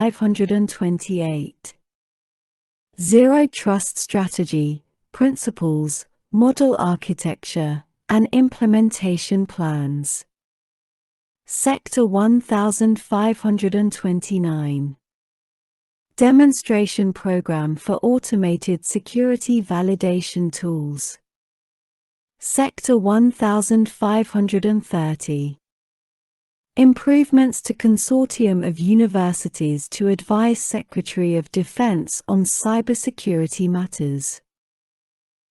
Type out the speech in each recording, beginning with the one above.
528. Zero Trust Strategy, Principles, Model Architecture, and Implementation Plans. Sector 1529. Demonstration Program for Automated Security Validation Tools. Sector 1530. Improvements to Consortium of Universities to advise Secretary of Defense on cybersecurity matters.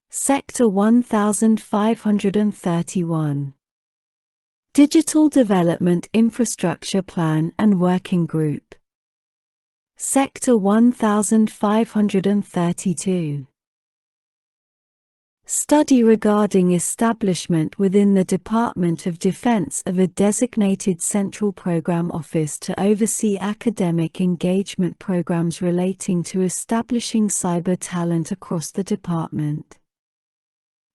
Sector 1531. Digital Development Infrastructure Plan and Working Group. Sector 1532. Study regarding establishment within the Department of Defense of a designated Central Program Office to oversee academic engagement programs relating to establishing cyber talent across the department.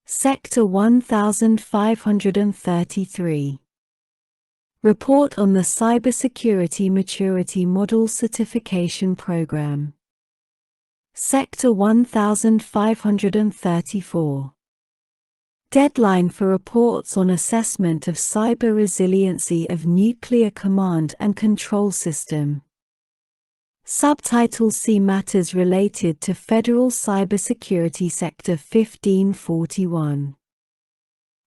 Sector 1533. Report on the Cybersecurity Maturity Model Certification Program. Sector 1534. Deadline for reports on assessment of cyber resiliency of nuclear command and control system. Subtitle C. Matters related to Federal Cybersecurity Sector 1541.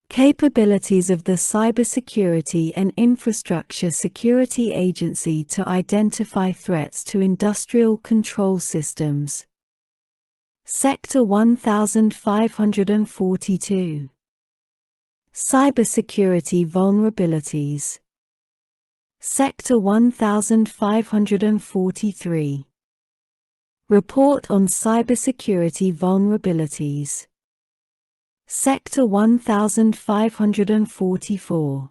Capabilities of the Cybersecurity and Infrastructure Security Agency to identify threats to industrial control systems. Sector 1542. Cybersecurity vulnerabilities. Sector 1543. Report on cybersecurity vulnerabilities. Sector 1544.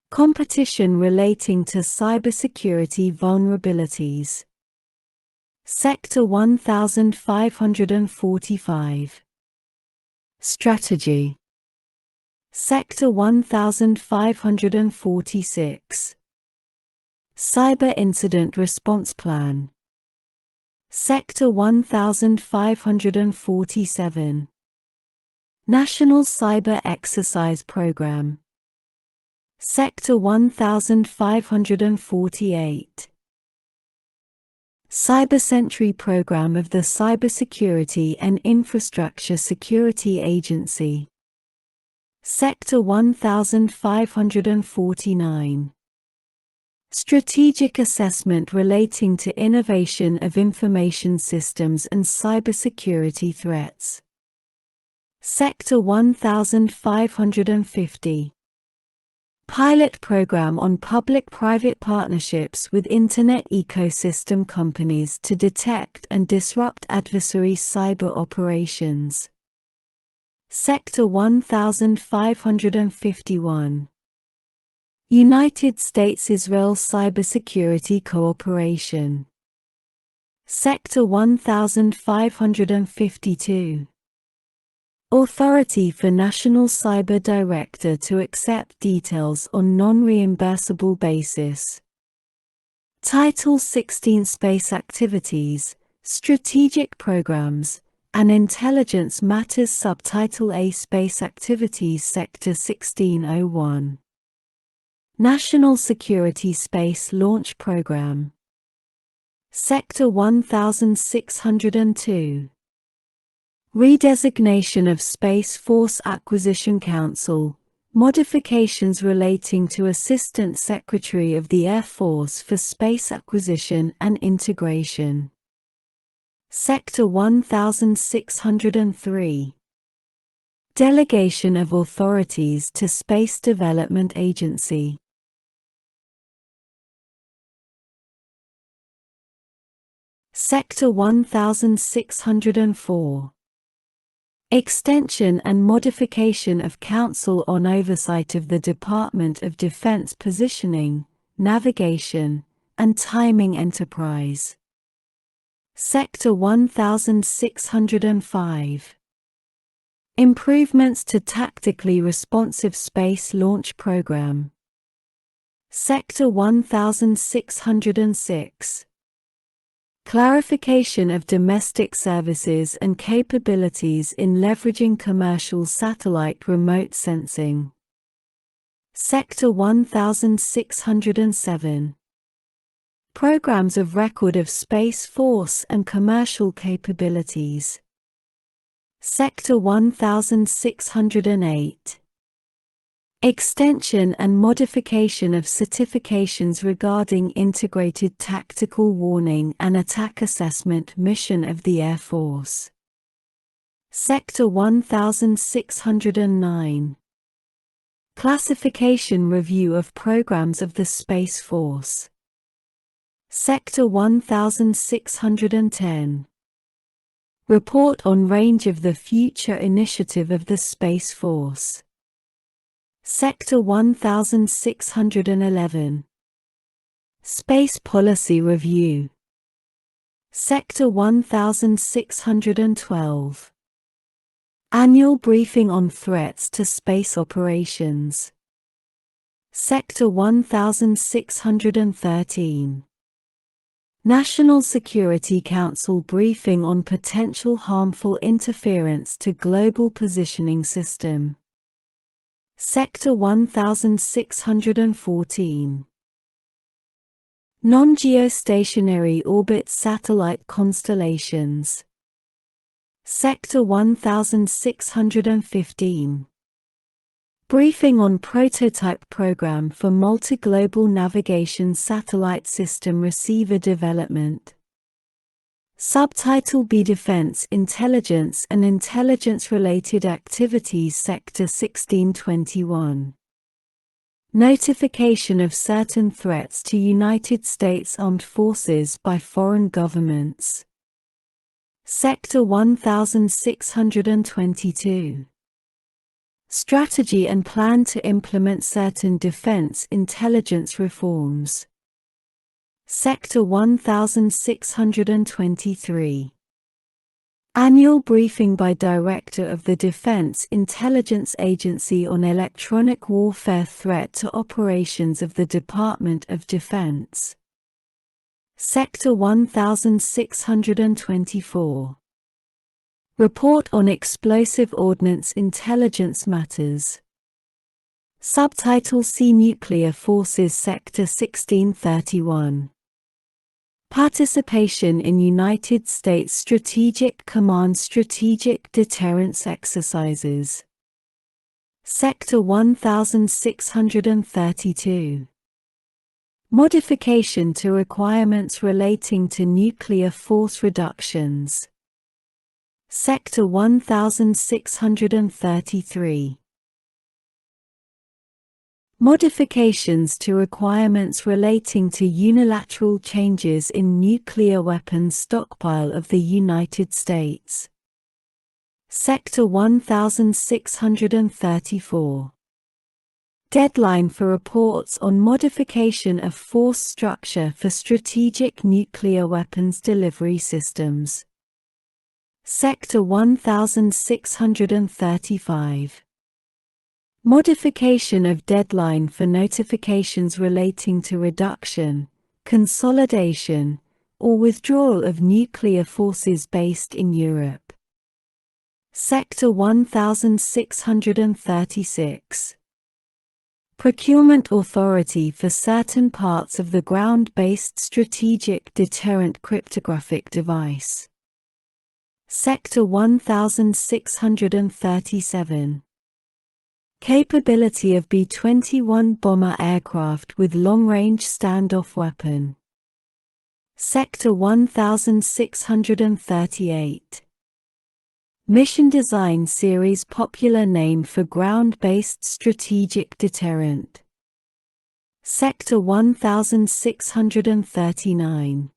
Competition relating to cybersecurity vulnerabilities. Sector 1545. Strategy. Sector 1546. Cyber Incident Response Plan. Sector 1547. National Cyber Exercise Program. Sector 1548. Cybersentry Program of the Cybersecurity and Infrastructure Security Agency. Sector 1549. Strategic Assessment relating to innovation of information systems and cybersecurity threats. Sector 1550. Pilot Program on Public-Private Partnerships with Internet Ecosystem Companies to detect and disrupt adversary cyber operations. Sector 1551. United States-Israel Cybersecurity Cooperation. Sector 1552. Authority for National Cyber Director to accept details on non-reimbursable basis. Title 16 Space Activities, Strategic Programs, and Intelligence Matters. Subtitle A Space Activities. Sector 1601. National Security Space Launch Program. Sector 1602. Redesignation of Space Force Acquisition Council, modifications relating to Assistant Secretary of the Air Force for Space Acquisition and Integration. Sector 1603. Delegation of authorities to Space Development Agency. Sector 1604. Extension and modification of Council on Oversight of the Department of Defense Positioning, Navigation, and Timing Enterprise. Sector 1605. Improvements to Tactically Responsive Space Launch Program. Sector 1606. Clarification of domestic services and capabilities in leveraging commercial satellite remote sensing. Sector 1607. Programs of record of Space Force and commercial capabilities. Sector 1608. Extension and modification of certifications regarding integrated tactical warning and attack assessment mission of the Air Force. Sector 1609. Classification review of programs of the Space Force. Sector 1610. Report on range of the future initiative of the Space Force. Sector 1611. Space Policy Review. Sector 1612. Annual Briefing on Threats to Space Operations. Sector 1613. National Security Council Briefing on Potential Harmful Interference to Global Positioning System. Sector 1614. Non-geostationary orbit satellite constellations. Sector 1615. Briefing on prototype program for multi-global navigation satellite system receiver development. Subtitle B Defense Intelligence and Intelligence-Related Activities Sector 1621. Notification of certain threats to United States Armed Forces by foreign governments. Sector 1622. Strategy and plan to implement certain defense intelligence reforms. Sector 1623. Annual briefing by Director of the Defense Intelligence Agency on electronic warfare threat to operations of the Department of Defense. Sector 1624. Report on explosive ordnance intelligence matters. Subtitle C Nuclear Forces Sector 1631. Participation in United States Strategic Command Strategic Deterrence Exercises. Sector 1632. Modification to requirements relating to nuclear force reductions. Sector 1633. Modifications to requirements relating to unilateral changes in nuclear weapons stockpile of the United States. Sector 1634. Deadline for reports on modification of force structure for strategic nuclear weapons delivery systems. Sector 1635. Modification of deadline for notifications relating to reduction, consolidation, or withdrawal of nuclear forces based in Europe. Sector 1636. Procurement authority for certain parts of the ground-based strategic deterrent cryptographic device. Sector 1637. Capability of B-21 bomber aircraft with long-range standoff weapon. Sector 1638. Mission Design Series popular name for ground-based strategic deterrent. Sector 1639.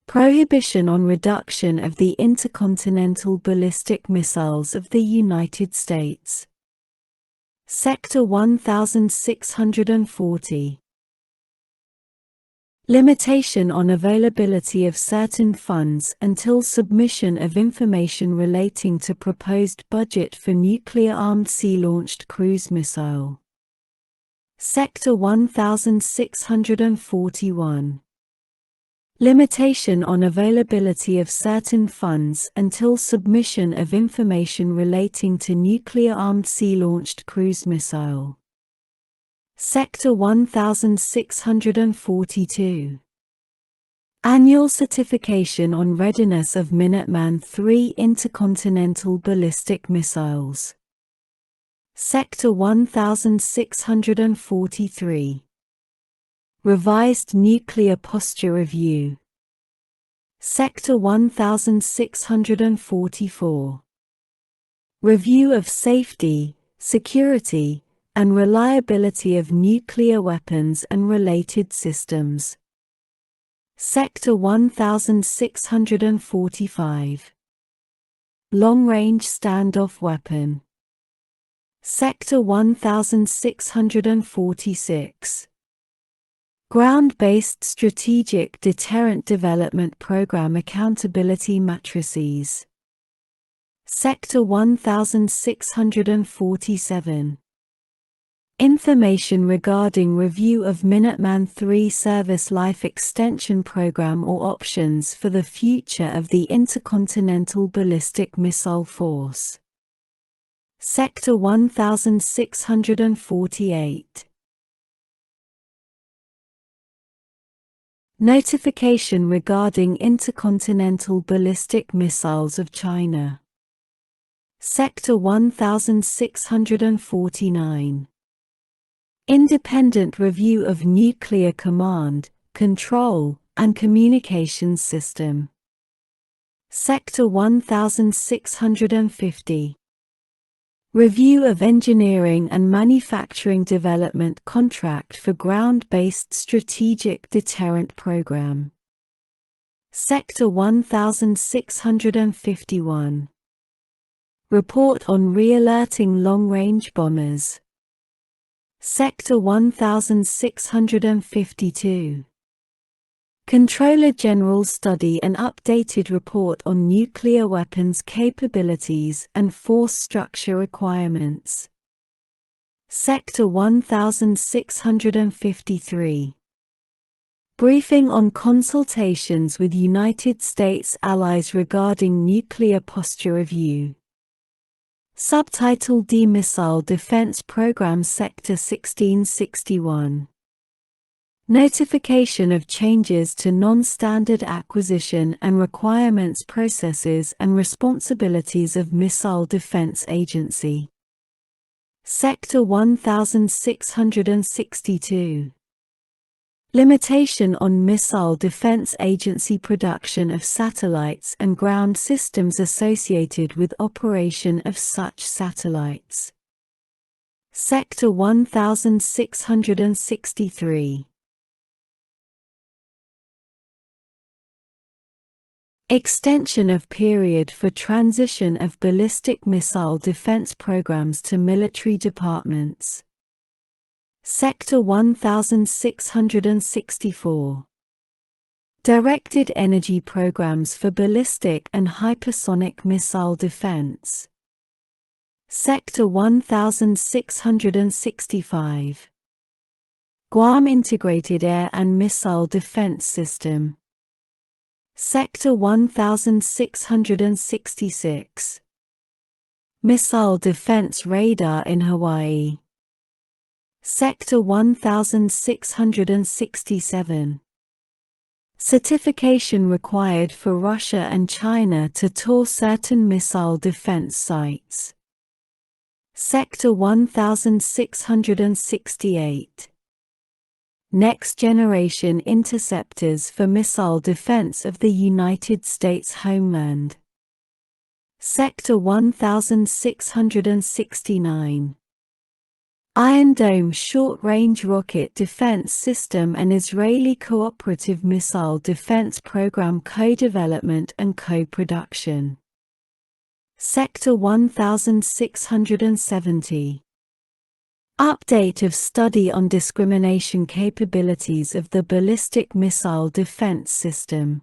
Prohibition on reduction of the intercontinental ballistic missiles of the United States. Sector 1640. Limitation on availability of certain funds until submission of information relating to proposed budget for nuclear-armed sea-launched cruise missile. Sector 1641. Limitation on availability of certain funds until submission of information relating to nuclear-armed sea-launched cruise missile. Sector 1642. Annual certification on readiness of Minuteman III intercontinental ballistic missiles. Sector 1643. Revised Nuclear Posture Review. Sector 1644. Review of safety, security, and reliability of nuclear weapons and related systems. Sector 1645. Long-range standoff weapon. Sector 1646. Ground-based Strategic Deterrent Development Program Accountability Matrices. Sector 1647. Information regarding review of Minuteman III service life extension program or options for the future of the Intercontinental Ballistic Missile Force. Sector 1648. Notification regarding intercontinental ballistic missiles of China. Sector 1649. Independent review of nuclear command, control, and communications system. Sector 1650. Review of engineering and manufacturing development contract for ground-based strategic deterrent program. Sector 1651. Report on re-alerting long-range bombers. Sector 1652. Controller General study and updated report on nuclear weapons capabilities and force structure requirements. Sector 1653. Briefing on consultations with United States allies regarding nuclear posture review. Subtitle D Missile Defense Program Sector 1661. Notification of changes to non-standard acquisition and requirements processes and responsibilities of Missile Defense Agency. Sector 1662. Limitation on Missile Defense Agency production of satellites and ground systems associated with operation of such satellites. Sector 1663. Extension of period for transition of ballistic missile defense programs to military departments. Sector 1664. Directed energy programs for ballistic and hypersonic missile defense. Sector 1665. Guam Integrated Air and Missile Defense System. Sector 1666. Missile Defense Radar in Hawaii. Sector 1667. Certification required for Russia and China to tour certain missile defense sites. Sector 1668. Next generation interceptors for missile defense of the United States homeland. Sector 1669. Iron Dome short-range rocket defense system and Israeli cooperative missile defense program co-development and co-production. Sector 1670. Update of study on discrimination capabilities of the ballistic missile defense system.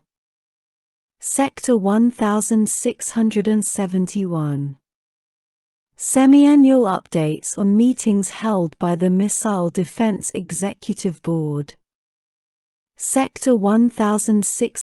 Sector 1671. Semi-annual updates on meetings held by the Missile Defense Executive Board. Sector 1600